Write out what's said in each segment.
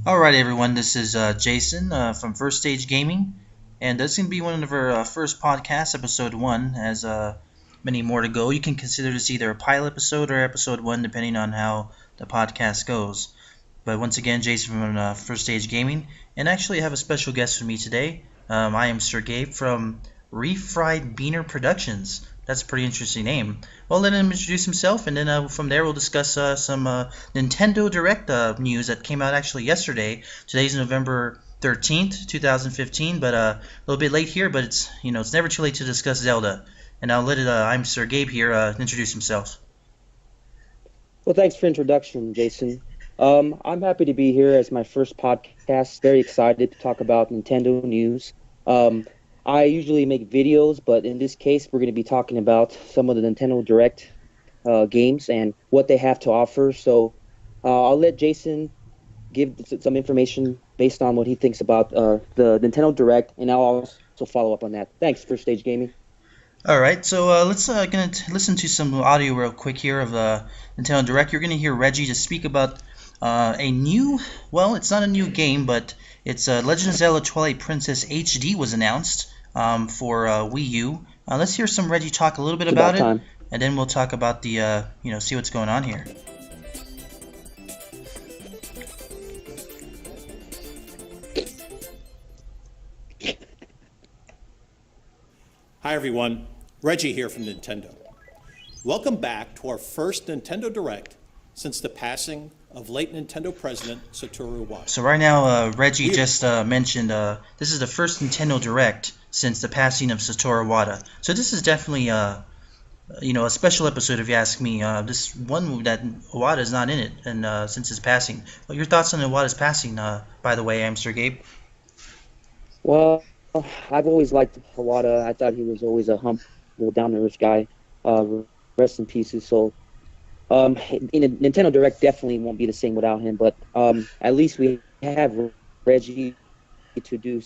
Alright everyone, this is Jason from First Stage Gaming, and this is going to be one of our first podcasts, episode 1, as many more to go. You can consider this either a pilot episode or episode 1, depending on how the podcast goes. But once again, Jason from First Stage Gaming, and actually I have a special guest with me today. I am Sergey from Refried Beaner Productions. That's a pretty interesting name. Well, let him introduce himself, and then from there we'll discuss some Nintendo Direct news that came out actually yesterday. Today's November 13th, 2015, but a little bit late here, but it's never too late to discuss Zelda. And I'm Sir Gabe here, introduce himself. Well, thanks for introduction, Jason. I'm happy to be here as my first podcast. Very excited to talk about Nintendo news. Um, I usually make videos, but in this case, we're going to be talking about some of the Nintendo Direct games and what they have to offer. So I'll let Jason give some information based on what he thinks about the Nintendo Direct, and I'll also follow up on that. Thanks, First Stage Gaming. All right, so let's listen to some audio real quick here of Nintendo Direct. You're gonna hear Reggie to speak about a new, well, it's not a new game, but it's Legend of Zelda Twilight Princess HD was announced for Wii U. Let's hear some Reggie talk a little bit It's about about it, time. and then we'll talk about see what's going on here. Hi everyone, Reggie here from Nintendo. Welcome back to our first Nintendo Direct since the passing of late Nintendo president Satoru Iwata. So right now, Reggie We just mentioned this is the first Nintendo Direct since the passing of Satoru Iwata. So this is definitely a special episode if you ask me. This one that Iwata is not in it, and since his passing. Well, your thoughts on Iwata's passing, by the way, I'm Sir Gabe. Well, I've always liked Hawada. I thought he was always a humble, down to earth guy. Rest in pieces. So, in a Nintendo Direct definitely won't be the same without him. But at least we have Reggie to do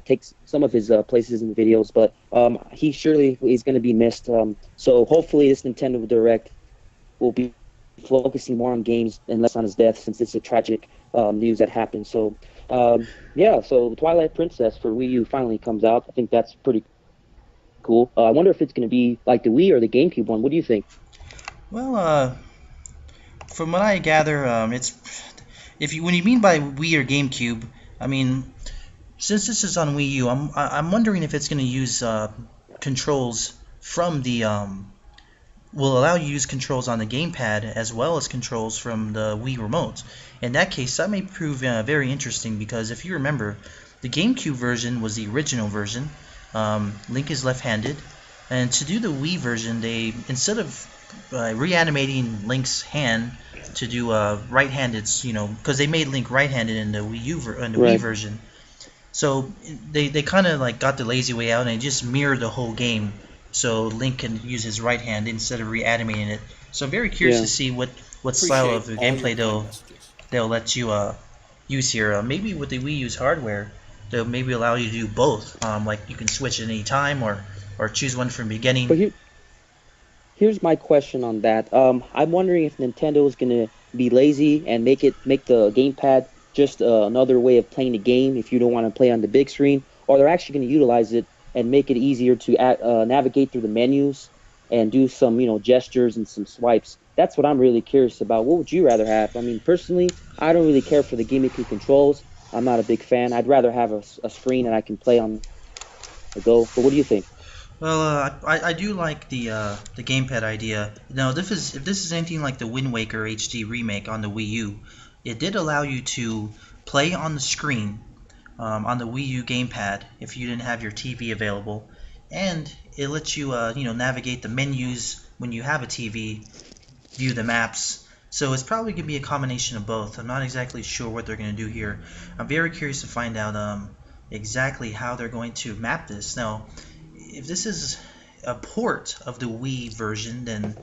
take some of his places in the videos. But he surely is going to be missed. So hopefully this Nintendo Direct will be focusing more on games and less on his death, since it's a tragic news that happened. So, yeah, so Twilight Princess for Wii U finally comes out. I think that's pretty cool. I wonder if it's going to be like the Wii or the GameCube one. What do you think? Well, from what I gather, it's if you when you mean by Wii or GameCube, I mean since this is on Wii U, I'm wondering if it's going to use controls from the will allow you to use controls on the gamepad as well as controls from the Wii remote. In that case, that may prove very interesting because if you remember, the GameCube version was the original version. Link is left-handed, and to do the Wii version, they instead of reanimating Link's hand to do right-handed, because they made Link right-handed in the Wii Right. version. So they kind of like got the lazy way out and they just mirrored the whole game, so Link can use his right hand instead of reanimating it. So I'm very curious Yeah. to see what style appreciate of all your gameplay kind they'll messages. they'll let you use here. Maybe with the Wii U's hardware, they'll maybe allow you to do both. Like you can switch at any time or choose one from the beginning. But here's my question on that. I'm wondering if Nintendo is going to be lazy and make the gamepad just another way of playing the game if you don't want to play on the big screen, or they're actually going to utilize it and make it easier to navigate through the menus and do some gestures and some swipes. That's what I'm really curious about. What would you rather have? I mean, personally, I don't really care for the gimmicky controls. I'm not a big fan. I'd rather have a screen that I can play on the go. But what do you think? Well, I do like the gamepad idea. Now, if this is anything like the Wind Waker HD remake on the Wii U, it did allow you to play on the screen on the Wii U gamepad if you didn't have your TV available, and it lets you navigate the menus when you have a TV, view the maps. So it's probably gonna be a combination of both. I'm not exactly sure what they're gonna do here. I'm very curious to find out exactly how they're going to map this. Now, if this is a port of the Wii version, then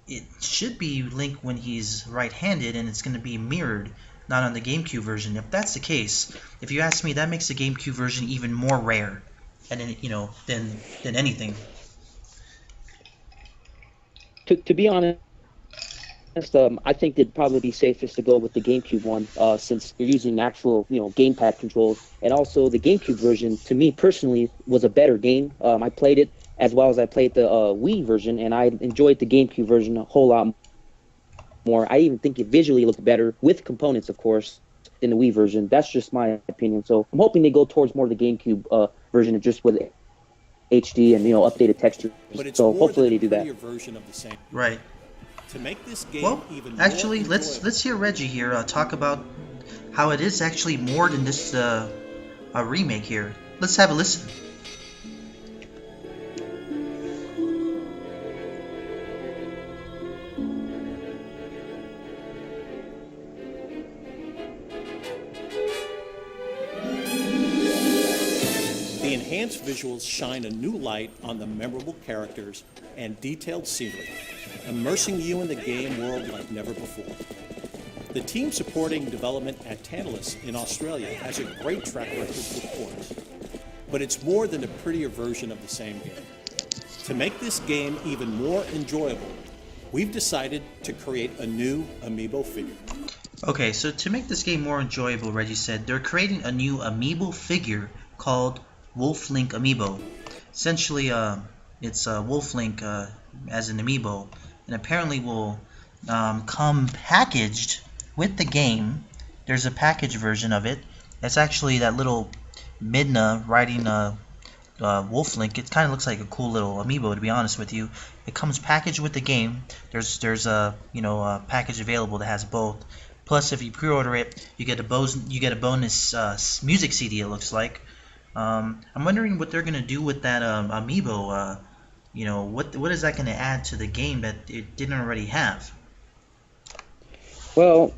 it should be Link when he's right-handed, and it's going to be mirrored, not on the GameCube version. If that's the case, if you ask me, that makes the GameCube version even more rare, and than anything. To be honest, I think it'd probably be safest to go with the GameCube one, since you're using actual, gamepad controls. And also, the GameCube version, to me personally, was a better game. I played it as well as I played the Wii version, and I enjoyed the GameCube version a whole lot more. I even think it visually looked better with components, of course, than the Wii version. That's just my opinion. So I'm hoping they go towards more of the GameCube version, of just with HD and updated textures. But it's So more hopefully than they do a that. prettier version of the same. Right. To make this game Well, even more actually, enjoyable, let's hear Reggie here talk about how it is actually more than just a remake here. Let's have a listen. the enhanced visuals shine a new light on the memorable characters and detailed scenery, immersing you in the game world like never before. The team supporting development at Tantalus in Australia has a great track record with ports, but it's more than a prettier version of the same game. To make this game even more enjoyable, we've decided to create a new amiibo figure. Okay, so to make this game more enjoyable, Reggie said, they're creating a new amiibo figure called Wolf Link Amiibo. Essentially, it's Wolf Link as an amiibo, and apparently will come packaged with the game. There's a package version of it. It's actually that little Midna riding Wolf Link. It kind of looks like a cool little amiibo, to be honest with you. It comes packaged with the game. There's a a package available that has both. Plus, if you pre-order it, you get a bonus music CD. It looks like. I'm wondering what they're gonna do with that amiibo. What is that gonna add to the game that it didn't already have? Well,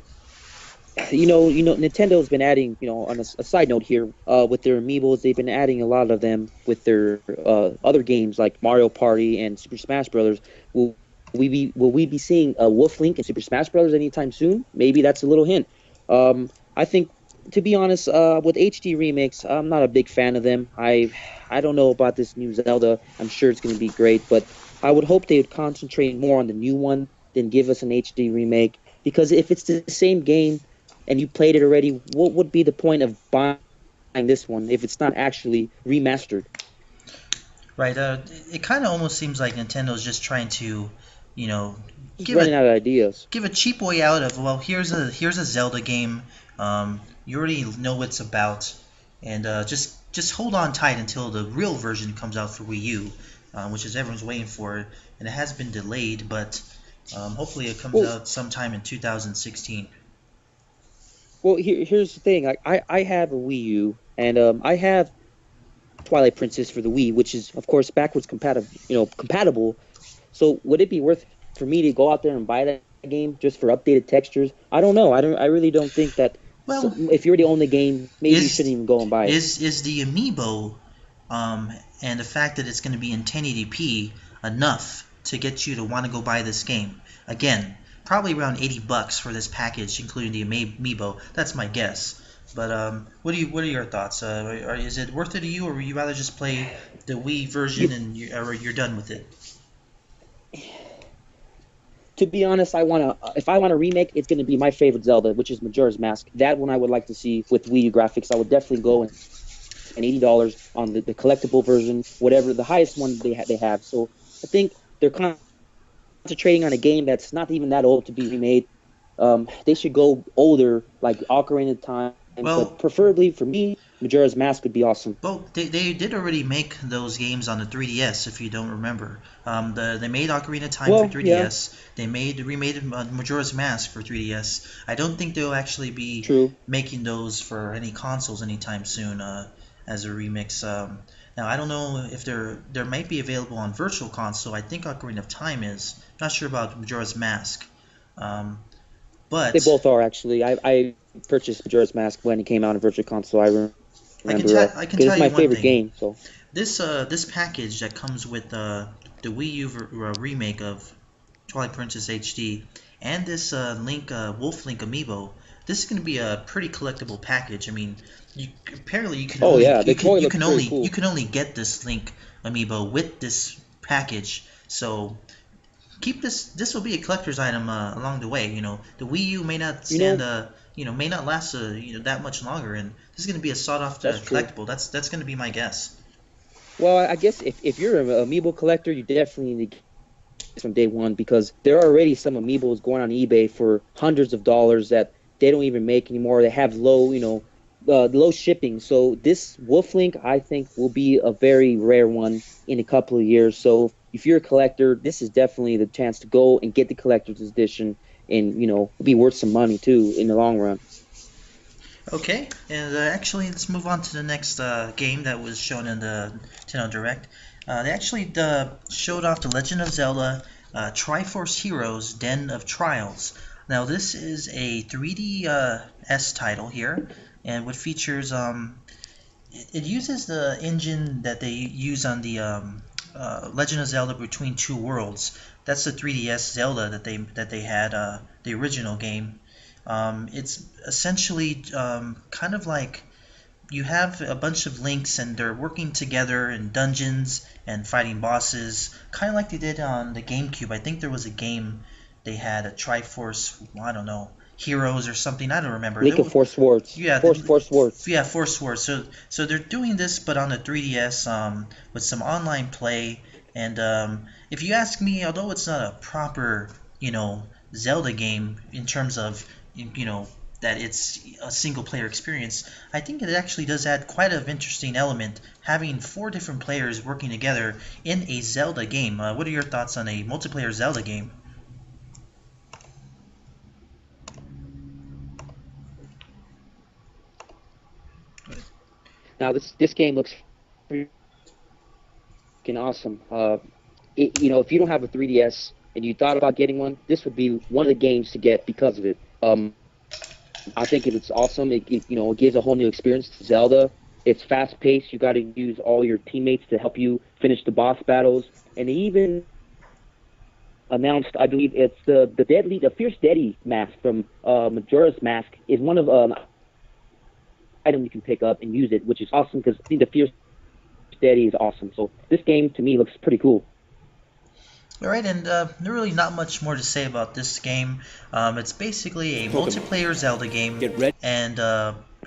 Nintendo's been adding, on a side note here, with their amiibos, they've been adding a lot of them with their other games like Mario Party and Super Smash Brothers. Will we be seeing a Wolf Link in Super Smash Brothers anytime soon? Maybe that's a little hint. I think, to be honest, with HD remakes, I'm not a big fan of them. I don't know about this new Zelda. I'm sure it's going to be great, but I would hope they would concentrate more on the new one than give us an HD remake. Because if it's the same game and you played it already, what would be the point of buying this one if it's not actually remastered? Right. It kind of almost seems like Nintendo's just trying to, Just give running a out of ideas. give a cheap way out of, well, here's a Zelda game. You already know what it's about, and just hold on tight until the real version comes out for Wii U, which is everyone's waiting for, and it has been delayed, but hopefully it comes out sometime in 2016. Well, here's the thing. I have a Wii U, and I have Twilight Princess for the Wii, which is, of course, backwards compatible. So would it be worth for me to go out there and buy that game just for updated textures? I don't know. I really don't think that. Well, If you already own the game, maybe you is shouldn't even go and buy it. is the amiibo and the fact that it's going to be in 1080p enough to get you to want to go buy this game? Again, probably around $80 for this package, including the amiibo. That's my guess. But what are your thoughts? Is it worth it to you, or would you rather just play the Wii version and you're done with it? To be honest, if I want a remake, it's going to be my favorite Zelda, which is Majora's Mask. That one I would like to see with Wii U graphics. I would definitely go and $80 on the collectible version, whatever the highest one they have. So I think they're concentrating on a game that's not even that old to be remade. They should go older, like Ocarina of Time. Well, but preferably for me, Majora's Mask would be awesome. Well, they did already make those games on the 3DS, if you don't remember. They made Ocarina of Time for 3DS. Yeah. They remade Majora's Mask for 3DS. I don't think they'll actually be making those for any consoles anytime soon as a remix. Now, I don't know if there might be available on Virtual Console. I think Ocarina of Time is. Not sure about Majora's Mask. But they both are, actually. I purchased Majora's Mask when it came out on Virtual Console. I remember. I can tell you it's my favorite game. So this package that comes with the Wii U remake of Twilight Princess HD and this Wolf Link amiibo, this is going to be a pretty collectible package. I mean, you can only get this Link amiibo with this package. So keep this. This will be a collector's item along the way. The Wii U may not You know, stand may not last that much longer, and this is going to be a sought after that's true. collectible. That's going to be my guess. Well, I guess if you're an amiibo collector, you definitely need to get this from day one because there are already some amiibos going on eBay for hundreds of dollars that they don't even make anymore. They have low shipping. So this Wolf Link, I think, will be a very rare one in a couple of years. So if you're a collector, this is definitely the chance to go and get the collector's edition, and be worth some money too in the long run. Okay, and actually, let's move on to the next game that was shown in the Nintendo Direct. They actually showed off The Legend of Zelda Triforce Heroes Den of Trials. Now, this is a 3DS title here, and what features it uses the engine that they use on the Legend of Zelda Between Two Worlds. That's the 3DS Zelda that they had, the original game. It's essentially kind of like you have a bunch of links and they're working together in dungeons and fighting bosses, kind of like they did on the GameCube. I think there was a game they had, a Triforce, I don't know, Heroes or something. I don't remember. Link of Force Swords. Yeah, Force Swords. Yeah, Force Swords. So they're doing this, but on the 3DS with some online play. And if you ask me, although it's not a proper Zelda game in terms of that it's a single player experience, I think it actually does add quite an interesting element having 4 different players working together in a Zelda game. What are your thoughts on a multiplayer Zelda game? Now this game looks freaking awesome. If you don't have a 3DS and you thought about getting one, this would be one of the games to get because of it. I think it's awesome. It gives a whole new experience to Zelda. It's fast paced. You got to use all your teammates to help you finish the boss battles. And they even announced, I believe it's the Fierce Deity mask from Majora's Mask is one of item you can pick up and use it, which is awesome because I think the Fierce Deity is awesome. So this game to me looks pretty cool. All right, and there's really not much more to say about this game. It's basically a multiplayer Zelda game, and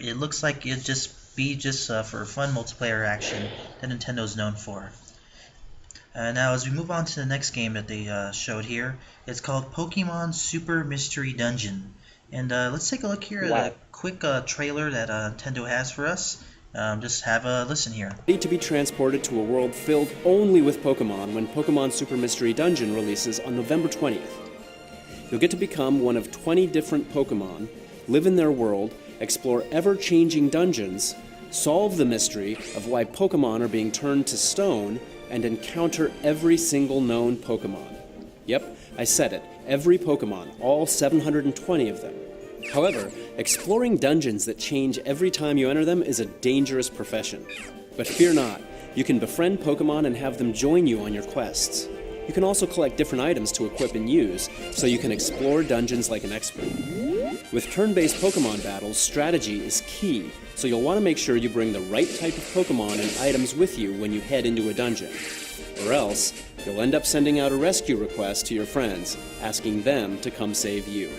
it looks like it'd just be for fun multiplayer action that Nintendo's known for. Now, as we move on to the next game that they showed here, it's called Pokemon Super Mystery Dungeon. And let's take a look here at a quick trailer that Nintendo has for us. Just have a listen here. Ready to be transported to a world filled only with Pokemon when Pokemon Super Mystery Dungeon releases on November 20th. You'll get to become one of 20 different Pokemon, live in their world, explore ever-changing dungeons, solve the mystery of why Pokemon are being turned to stone, and encounter every single known Pokemon. Yep, I said it, every Pokemon, all 720 of them. However, exploring dungeons that change every time you enter them is a dangerous profession. But fear not, you can befriend Pokemon and have them join you on your quests. You can also collect different items to equip and use, so you can explore dungeons like an expert. With turn-based Pokemon battles, strategy is key, so you'll want to make sure you bring the right type of Pokemon and items with you when you head into a dungeon. Or else, you'll end up sending out a rescue request to your friends, asking them to come save you.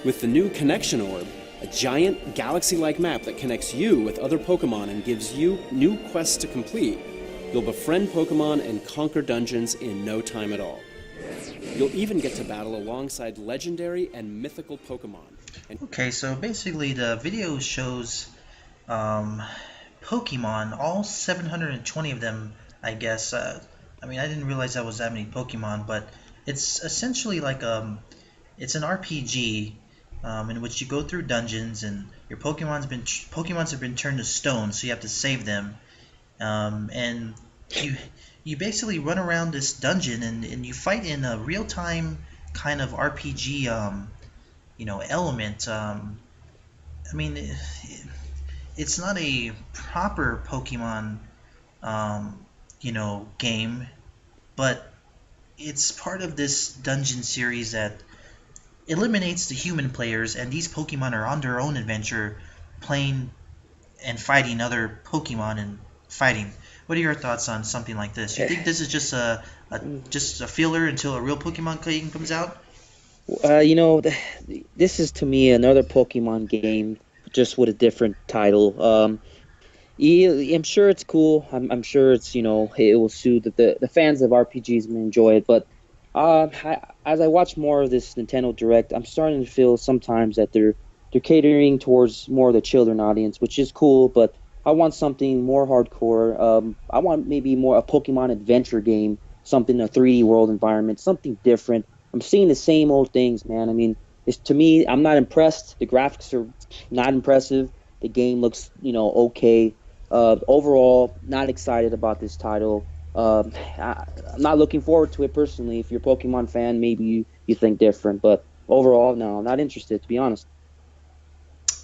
With the new Connection Orb, a giant galaxy-like map that connects you with other Pokemon and gives you new quests to complete, you'll befriend Pokemon and conquer dungeons in no time at all. You'll even get to battle alongside legendary and mythical Pokemon. Okay, so basically the video shows Pokemon, all 720 of them, I guess. I didn't realize that was that many Pokemon, but it's essentially like it's an RPG in which you go through dungeons and your Pokemons have been turned to stone, so you have to save them. And you basically run around this dungeon and you fight in a real-time kind of RPG element. It's not a proper Pokemon game, but it's part of this dungeon series that eliminates the human players, and these Pokemon are on their own adventure playing and fighting other Pokemon and fighting. What are your thoughts on something like this? You think this is just a filler until a real Pokemon game comes out? You know, this is to me another Pokemon game, just with a different title. Yeah, I'm sure it's cool. I'm sure it's, it will suit the fans of RPGs and enjoy it. But as I watch more of this Nintendo Direct, I'm starting to feel sometimes that they're catering towards more of the children audience, which is cool. But I want something more hardcore. I want maybe more a Pokemon adventure game, something a 3D world environment, something different. I'm seeing the same old things, man. I mean, to me, I'm not impressed. The graphics are not impressive. The game looks, okay. Overall, not excited about this title. I'm not looking forward to it personally. If you're a Pokemon fan, maybe you think different, but overall, no, I'm not interested, to be honest.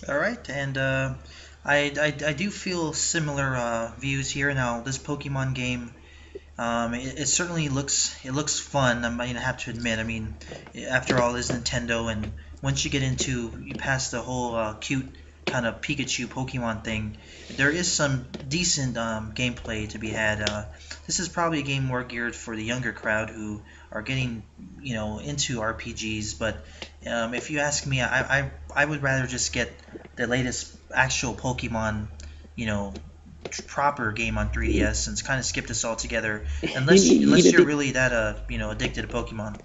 All right, and I do feel similar views here. Now, this Pokemon game, it certainly looks fun. I mean, I have to admit. I mean, after all, it's Nintendo, and once you pass the whole cute kind of Pikachu Pokemon thing, there is some decent gameplay to be had. This is probably a game more geared for the younger crowd who are getting into RPGs. But if you ask me, I would rather just get the latest actual Pokemon, you know, proper game on 3DS and kind of skip this altogether, unless you're really that addicted to Pokemon.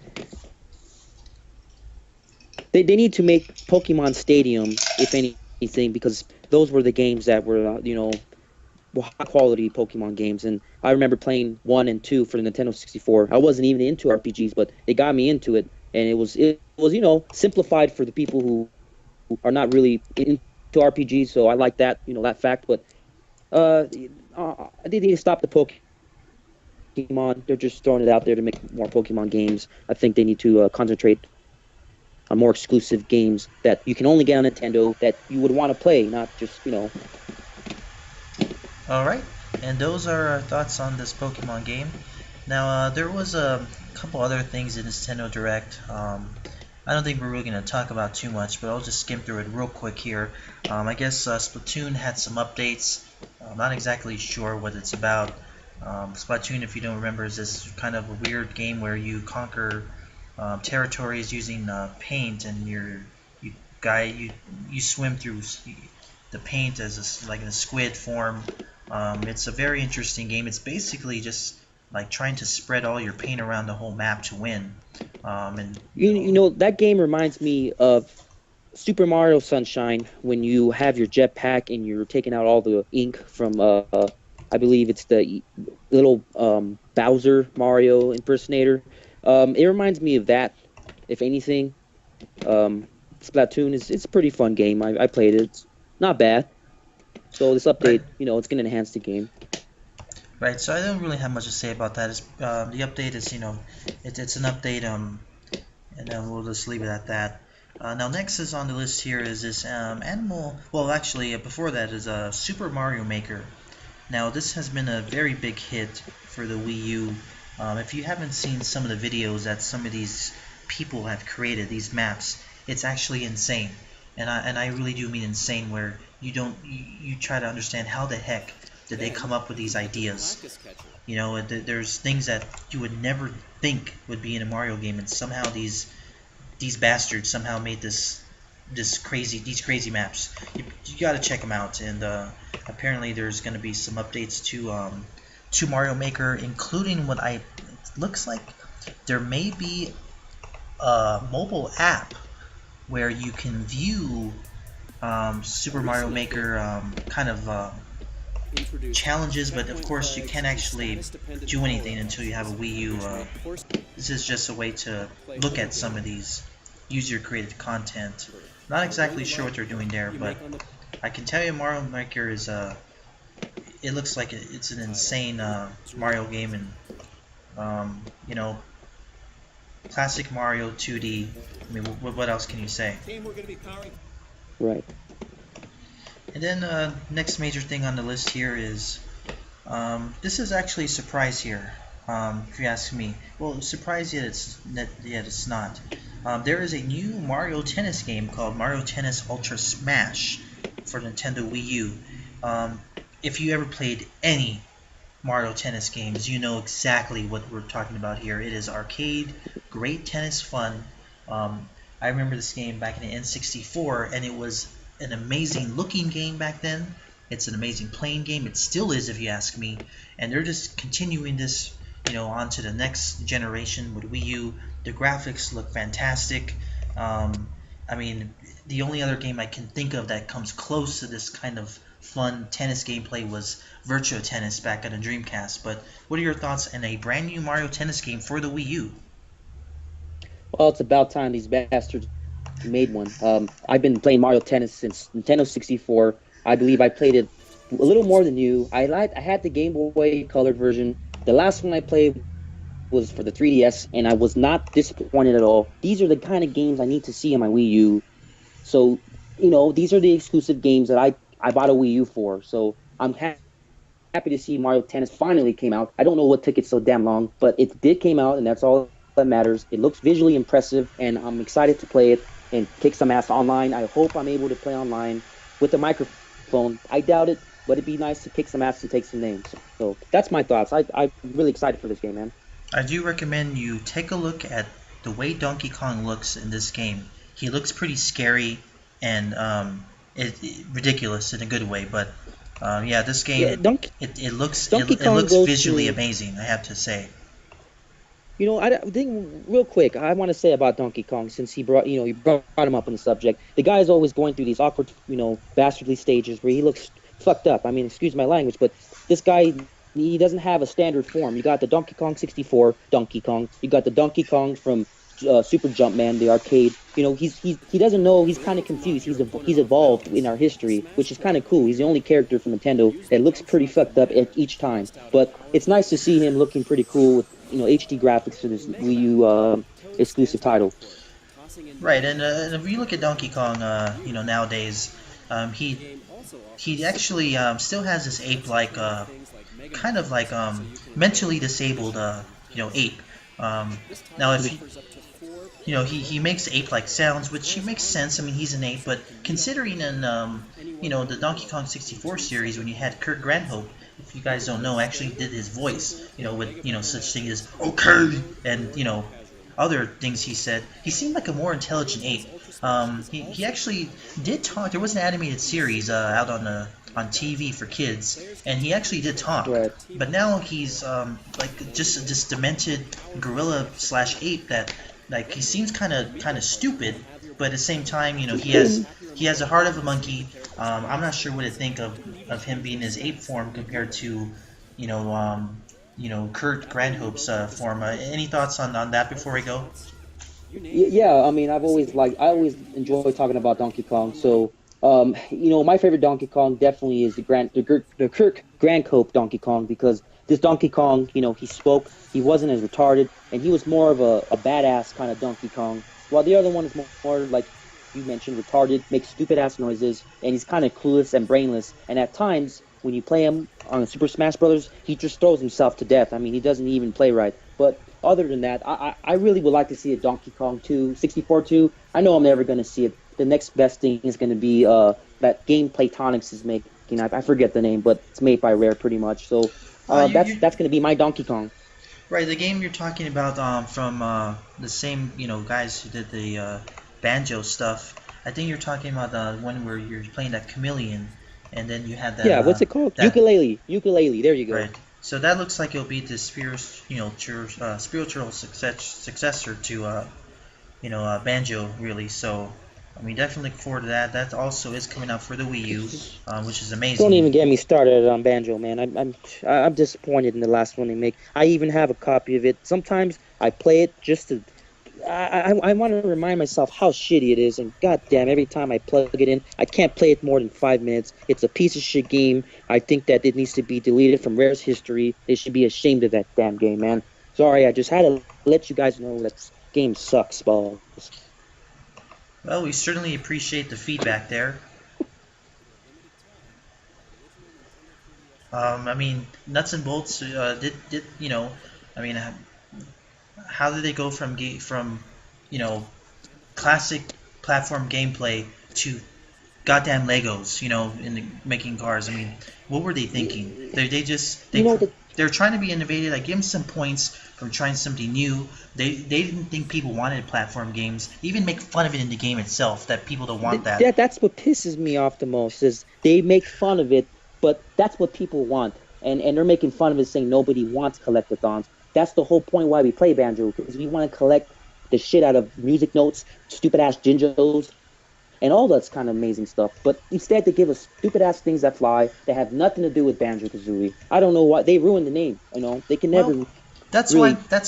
They need to make Pokemon Stadium, if anything, because those were the games that were, high quality Pokemon games. And I remember playing 1 and 2 for the Nintendo 64. I wasn't even into RPGs, but they got me into it, and it was simplified for the people who are not really into RPGs. So I like that that fact. But they need to stop the Pokemon. They're just throwing it out there to make more Pokemon games. I think they need to concentrate on more exclusive games that you can only get on Nintendo that you would want to play, not just All right, and those are our thoughts on this Pokemon game. Now, there was a couple other things in Nintendo Direct. I don't think we're really going to talk about too much, but I'll just skim through it real quick here. I guess Splatoon had some updates. I'm not exactly sure what it's about. Splatoon, if you don't remember, is this kind of a weird game where you conquer territories using paint, and you swim through the paint as like in a squid form. It's a very interesting game. It's basically just like trying to spread all your paint around the whole map to win. And that game reminds me of Super Mario Sunshine when you have your jetpack and you're taking out all the ink from I believe it's the little Bowser Mario impersonator. It reminds me of that, if anything. Splatoon it's a pretty fun game. I played it. It's not bad. So this update, it's going to enhance the game. right, so I don't really have much to say about that. The update is, it's an update, and then we'll just leave it at that. Now, next is on the list here is this animal. Well, actually, before that is Super Mario Maker. Now, this has been a very big hit for the Wii U. If you haven't seen some of the videos that some of these people have created, these maps, it's actually insane. And I really do mean insane, where you try to understand how the heck did they come up with these ideas. There's things that you would never think would be in a Mario game, and somehow these bastards somehow made these crazy maps. You got to check them out, and apparently there's going to be some updates to Mario Maker, including it looks like there may be a mobile app where you can view Super Mario Maker kind of challenges, but of course you can't actually do anything until you have a Wii U. This is just a way to look at some of these user-created content. Not exactly sure what they're doing there, but I can tell you Mario Maker is it looks like it's an insane Mario game, and classic Mario 2D. I mean, what else can you say? Right. And then next major thing on the list here is this is actually a surprise here, if you ask me. Well, surprise yet it's not. There is a new Mario Tennis game called Mario Tennis Ultra Smash for Nintendo Wii U. If you ever played any Mario Tennis games, you know exactly what we're talking about here. It is arcade, great tennis fun. Um, I remember this game back in the N64, and it was an amazing looking game back then. It's an amazing playing game. It still is, if you ask me. And they're just continuing this, on to the next generation with Wii U. The graphics look fantastic. Um, I mean, the only other game I can think of that comes close to this kind of fun tennis gameplay was Virtua Tennis back on the Dreamcast. But what are your thoughts on a brand new Mario Tennis game for the Wii U? Well, it's about time these bastards made one. I've been playing Mario Tennis since Nintendo 64. I believe I played it a little more than you. I had the Game Boy colored version. The last one I played was for the 3DS, and I was not disappointed at all. These are the kind of games I need to see on my Wii U. So, these are the exclusive games that I bought a Wii U for. So I'm happy to see Mario Tennis finally came out. I don't know what took it so damn long, but it did came out, and that's all that matters. It looks visually impressive, and I'm excited to play it and kick some ass online. I hope I'm able to play online with the microphone. I doubt it, but it'd be nice to kick some ass and take some names. So that's my thoughts. I'm really excited for this game, man. I do recommend you take a look at the way Donkey Kong looks in this game. He looks pretty scary and ridiculous in a good way, but yeah, this game Yeah, it looks Donkey it Kong looks goes visually to amazing, I have to say. I think real quick, I want to say about Donkey Kong since he brought him up on the subject. The guy is always going through these awkward, bastardly stages where he looks fucked up. I mean, excuse my language, but this guy, he doesn't have a standard form. You got the Donkey Kong 64 Donkey Kong. You got the Donkey Kong from Super Jumpman, the arcade. He doesn't know. He's kind of confused. He's evolved in our history, which is kind of cool. He's the only character from Nintendo that looks pretty fucked up at each time. But it's nice to see him looking pretty cool with HD graphics for this Wii U exclusive title. Right, and if you look at Donkey Kong, nowadays, he actually still has this ape-like, kind of like mentally disabled, ape. Now, if he makes ape-like sounds, which makes sense. I mean, he's an ape, but considering in the Donkey Kong 64 series when you had Kurt Granhope, if you guys don't know, actually did his voice, with such things as okay and other things he said. He seemed like a more intelligent ape. He actually did talk. There was an animated series out on TV for kids, and he actually did talk. Right. But now he's like just this demented gorilla slash ape that like he seems kind of stupid, but at the same time, he has the heart of a monkey. I'm not sure what to think of him being his ape form compared to Kurt Granhope's form. Any thoughts on that before we go? Yeah, I mean, I always enjoy talking about Donkey Kong. So, my favorite Donkey Kong definitely is the Kirk Grancope Donkey Kong because this Donkey Kong, he spoke, he wasn't as retarded, and he was more of a badass kind of Donkey Kong. While the other one is more like you mentioned, retarded, makes stupid ass noises, and he's kind of clueless and brainless. And at times, when you play him on Super Smash Brothers, he just throws himself to death. I mean, he doesn't even play right. But other than that, I really would like to see a Donkey Kong 2, 64 2. I know I'm never going to see it. The next best thing is going to be that game Playtonics is making. I forget the name, but it's made by Rare pretty much. So that's going to be my Donkey Kong. Right, the game you're talking about from the same guys who did the Banjo stuff. I think you're talking about the one where you're playing that chameleon, and then you had that. Yeah, what's it called? Ukulele. There you go. Right. So that looks like it'll be the spiritual successor to Banjo, really. So I mean, definitely look forward to that. That also is coming out for the Wii U, which is amazing. Don't even get me started on Banjo, man. I'm disappointed in the last one they make. I even have a copy of it. Sometimes I play it just to. I want to remind myself how shitty it is, and goddamn, every time I plug it in, I can't play it more than 5 minutes. It's a piece of shit game. I think that it needs to be deleted from Rare's history. They should be ashamed of that damn game, man. Sorry, I just had to let you guys know that this game sucks balls. Well, we certainly appreciate the feedback there. I mean, Nuts and Bolts did I mean, how did they go from classic platform gameplay to goddamn Legos, making cars? I mean, what were they thinking? They they're trying to be innovative. I give them some points from trying something new. They didn't think people wanted platform games. They even make fun of it in the game itself that people don't want that. That's what pisses me off the most is they make fun of it, but that's what people want. And they're making fun of it saying nobody wants collectathons. That's the whole point why we play Banjo, because we want to collect the shit out of music notes, stupid-ass Jinjos, and all that's kind of amazing stuff. But instead they give us stupid-ass things that fly that have nothing to do with Banjo-Kazooie. I don't know why. They ruined the name, you know? They can never... Well, that's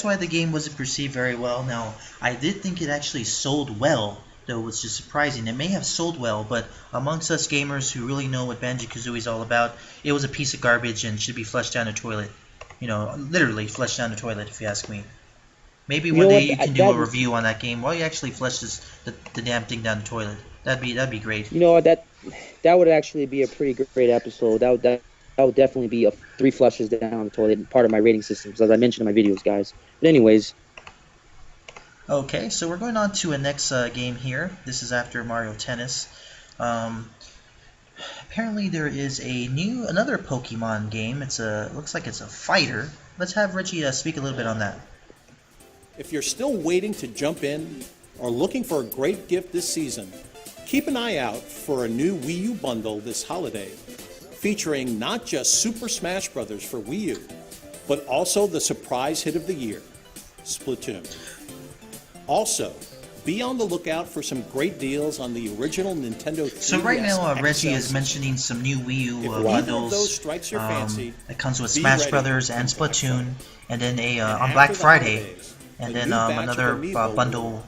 why the game wasn't perceived very well. Now, I did think it actually sold well, though, which is surprising. It may have sold well, but amongst us gamers who really know what Banjo-Kazooie is all about, it was a piece of garbage and should be flushed down the toilet. You know, literally flushed down the toilet, if you ask me. Maybe one day you can do a review on that game while you actually flush the damn thing down the toilet. That'd be great. You know, that would actually be a pretty great episode. That would definitely be 3 flushes down the toilet, part of my rating system, as I mentioned in my videos, guys. But anyways. Okay, so we're going on to a next game here. This is after Mario Tennis. Apparently there is another Pokemon game. Looks like it's a fighter. Let's have Reggie speak a little bit on that. If you're still waiting to jump in or looking for a great gift this season, keep an eye out for a new Wii U bundle this holiday, featuring not just Super Smash Bros. For Wii U, but also the surprise hit of the year, Splatoon. Also, be on the lookout for some great deals on the original Nintendo 3DS. So right now, Reggie XL is mentioning some new Wii U If bundles. of those strikes your fancy, it comes with be Smash ready Brothers and for Black Splatoon, and then on after Black the Friday, holidays, and a then new batch of another Amiibo bundle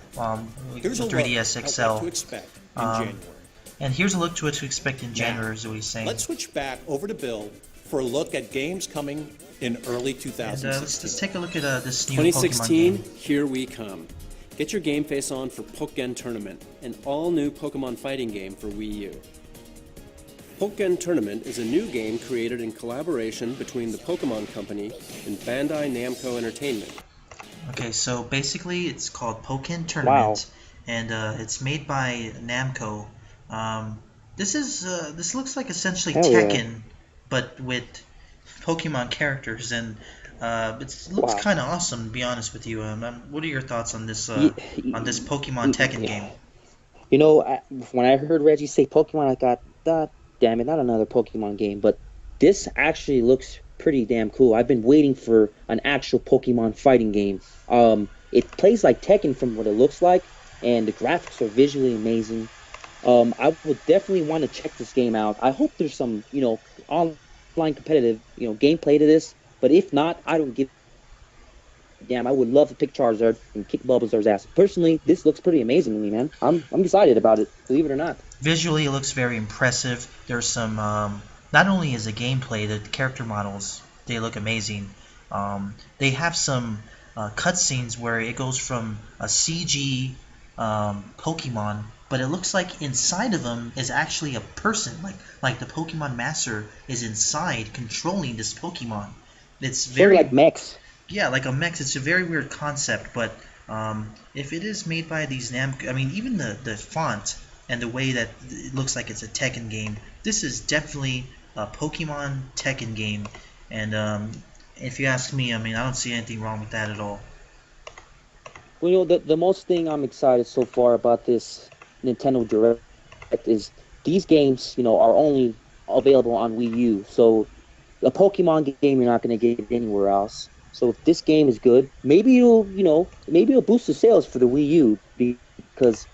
Here's a with look 3DS at XL. what to expect in January. And here's a look to what to expect in January, is what he's saying. Let's switch back over to Bill for a look at games coming in early 2016. And let's take a look at this new 2016, Pokemon game. here we come. Get your game face on for Pokken Tournament, an all-new Pokemon fighting game for Wii U. Pokken Tournament is a new game created in collaboration between the Pokemon Company and Bandai Namco Entertainment. Okay, so basically it's called Pokken Tournament, and it's made by Namco. This looks like essentially Tekken, but with Pokemon characters, and it looks kind of awesome, to be honest with you. What are your thoughts on this Pokemon Tekken game? You know, when I heard Reggie say Pokemon, I thought, damn it, not another Pokemon game. But this actually looks pretty damn cool. I've been waiting for an actual Pokemon fighting game. It plays like Tekken from what it looks like, and the graphics are visually amazing. I would definitely want to check this game out. I hope there's some, online competitive, gameplay to this. But if not, I don't give a damn. I would love to pick Charizard and kick Bulbasaur's ass. Personally, this looks pretty amazing to me, man. I'm excited about it, believe it or not. Visually, it looks very impressive. There's some, not only is the gameplay, the character models, they look amazing. They have some cutscenes where it goes from a CG Pokemon, but it looks like inside of them is actually a person, like the Pokemon Master is inside controlling this Pokemon. It's very sort of like mechs. Yeah, like a mech. It's a very weird concept, but if it is made by these Namco, I mean, even the font and the way that it looks like it's a Tekken game, this is definitely a Pokemon Tekken game. And if you ask me, I mean, I don't see anything wrong with that at all. Well, the most thing I'm excited so far about this Nintendo Direct is these games, are only available on Wii U. So a Pokemon game you're not going to get anywhere else. So if this game is good, maybe it'll boost the sales for the Wii U, because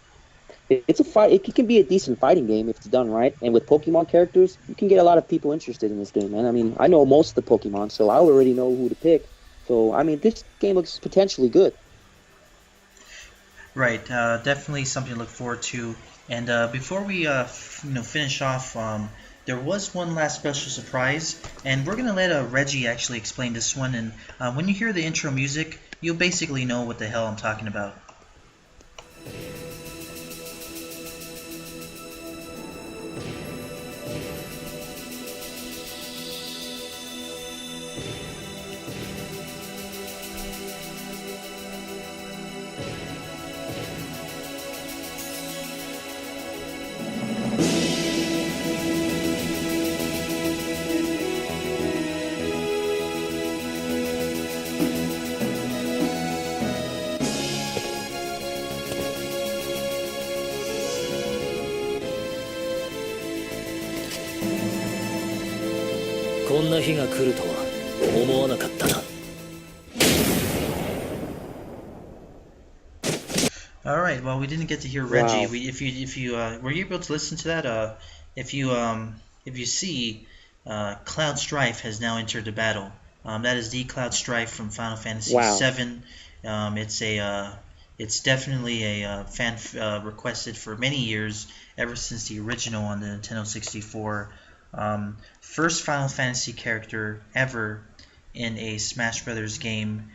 it's a fight. It can be a decent fighting game if it's done right. And with Pokemon characters, you can get a lot of people interested in this game, man. I mean, I know most of the Pokemon, so I already know who to pick. So I mean, this game looks potentially good. Right, definitely something to look forward to. And before we finish off, there was one last special surprise, and we're gonna let Reggie actually explain this one. And when you hear the intro music, you'll basically know what the hell I'm talking about. こんな日が来るとは思わなかったな。 All right. Well, we didn't get to hear Reggie. Wow. If you were you able to listen to that? If you see, Cloud Strife has now entered the battle. That is the Cloud Strife from Final Fantasy Wow. VII. It's definitely a fan requested for many years, ever since the original on the Nintendo 64. First Final Fantasy character ever in a Smash Brothers game.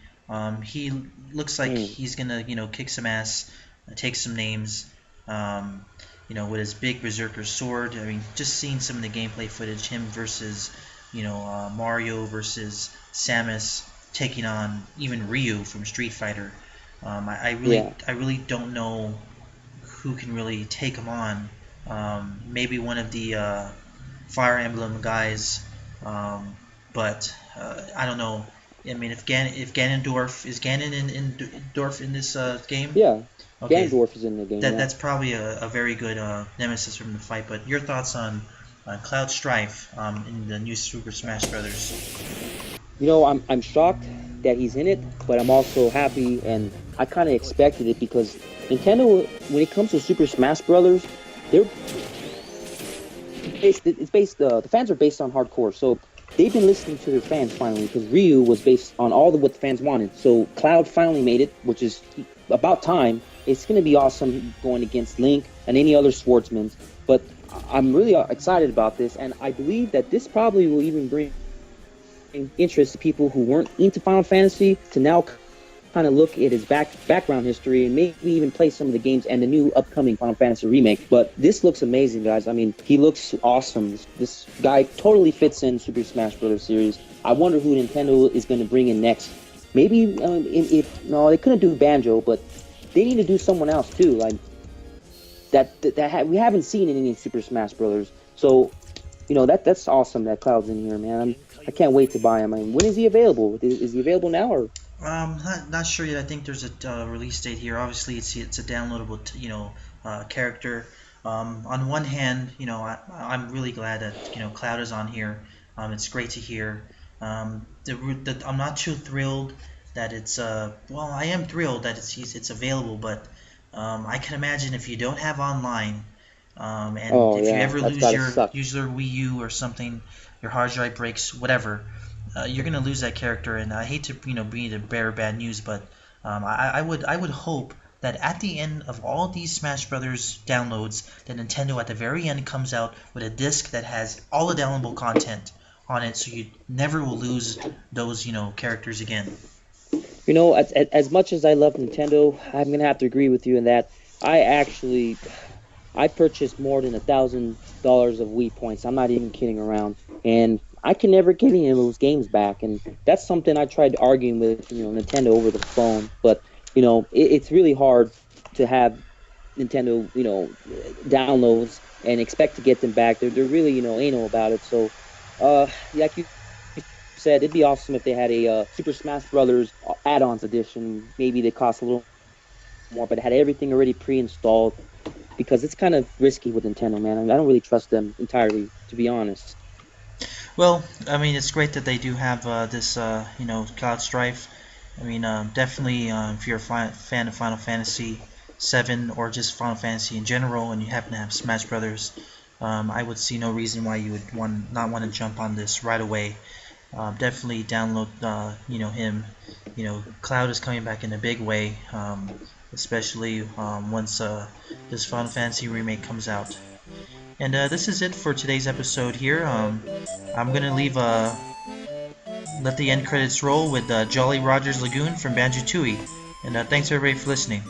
He looks like he's gonna, kick some ass, take some names, with his big Berserker sword. I mean, just seeing some of the gameplay footage, him versus, Mario versus Samus, taking on even Ryu from Street Fighter. I really don't know who can really take him on. Maybe one of the Fire Emblem guys, but I don't know. I mean, if Ganondorf is Ganon in this game? Yeah. Okay. Ganondorf is in the game. That's probably a very good nemesis from the fight. But your thoughts on Cloud Strife in the new Super Smash Brothers? I'm shocked that he's in it, but I'm also happy, and I kind of expected it because Nintendo, when it comes to Super Smash Brothers, the fans are based on hardcore, so they've been listening to their fans finally, because Ryu was based on what the fans wanted. So Cloud finally made it, which is about time. It's going to be awesome going against Link and any other swordsmen. But I'm really excited about this, and I believe that this probably will even bring interest to people who weren't into Final Fantasy to now kind of look at his background history and maybe even play some of the games and the new upcoming Final Fantasy remake. But this looks amazing, guys. I mean, he looks awesome. This guy totally fits in Super Smash Bros. Series. I wonder who Nintendo is going to bring in next. Maybe they couldn't do Banjo, but they need to do someone else too. Like we haven't seen in any Super Smash Bros. So, that's awesome that Cloud's in here, man. I can't wait to buy him. I mean, when is he available? Is he available now or? Not sure yet. I think there's a release date here. Obviously, it's a downloadable, character. On one hand, I'm really glad that Cloud is on here. It's great to hear. I'm not too thrilled that it's I am thrilled that it's available, but I can imagine if you don't have online, if you ever lose your Wii U or something, your hard drive breaks, whatever. You're gonna lose that character, and I hate to be the bearer of bad news, but I would hope that at the end of all these Smash Brothers downloads, that Nintendo at the very end comes out with a disc that has all the downloadable content on it, so you never will lose those characters again. As much as I love Nintendo, I'm gonna have to agree with you in that I purchased more than $1,000 of Wii points. I'm not even kidding around, and I can never get any of those games back, and that's something I tried arguing with Nintendo over the phone. But it's really hard to have Nintendo downloads and expect to get them back. They're really anal about it. So like you said, it'd be awesome if they had a Super Smash Brothers add-ons edition. Maybe they cost a little more, but it had everything already pre-installed, because it's kind of risky with Nintendo, man. I mean, I don't really trust them entirely, to be honest. Well, I mean, it's great that they do have this, Cloud Strife. I mean, definitely, if you're a fan of Final Fantasy VII or just Final Fantasy in general, and you happen to have Smash Brothers, I would see no reason why you would not want to jump on this right away. Definitely download, him. Cloud is coming back in a big way, especially once this Final Fantasy remake comes out. And this is it for today's episode here. I'm gonna let the end credits roll with Jolly Rogers Lagoon from Banjo-Tooie. And thanks everybody for listening.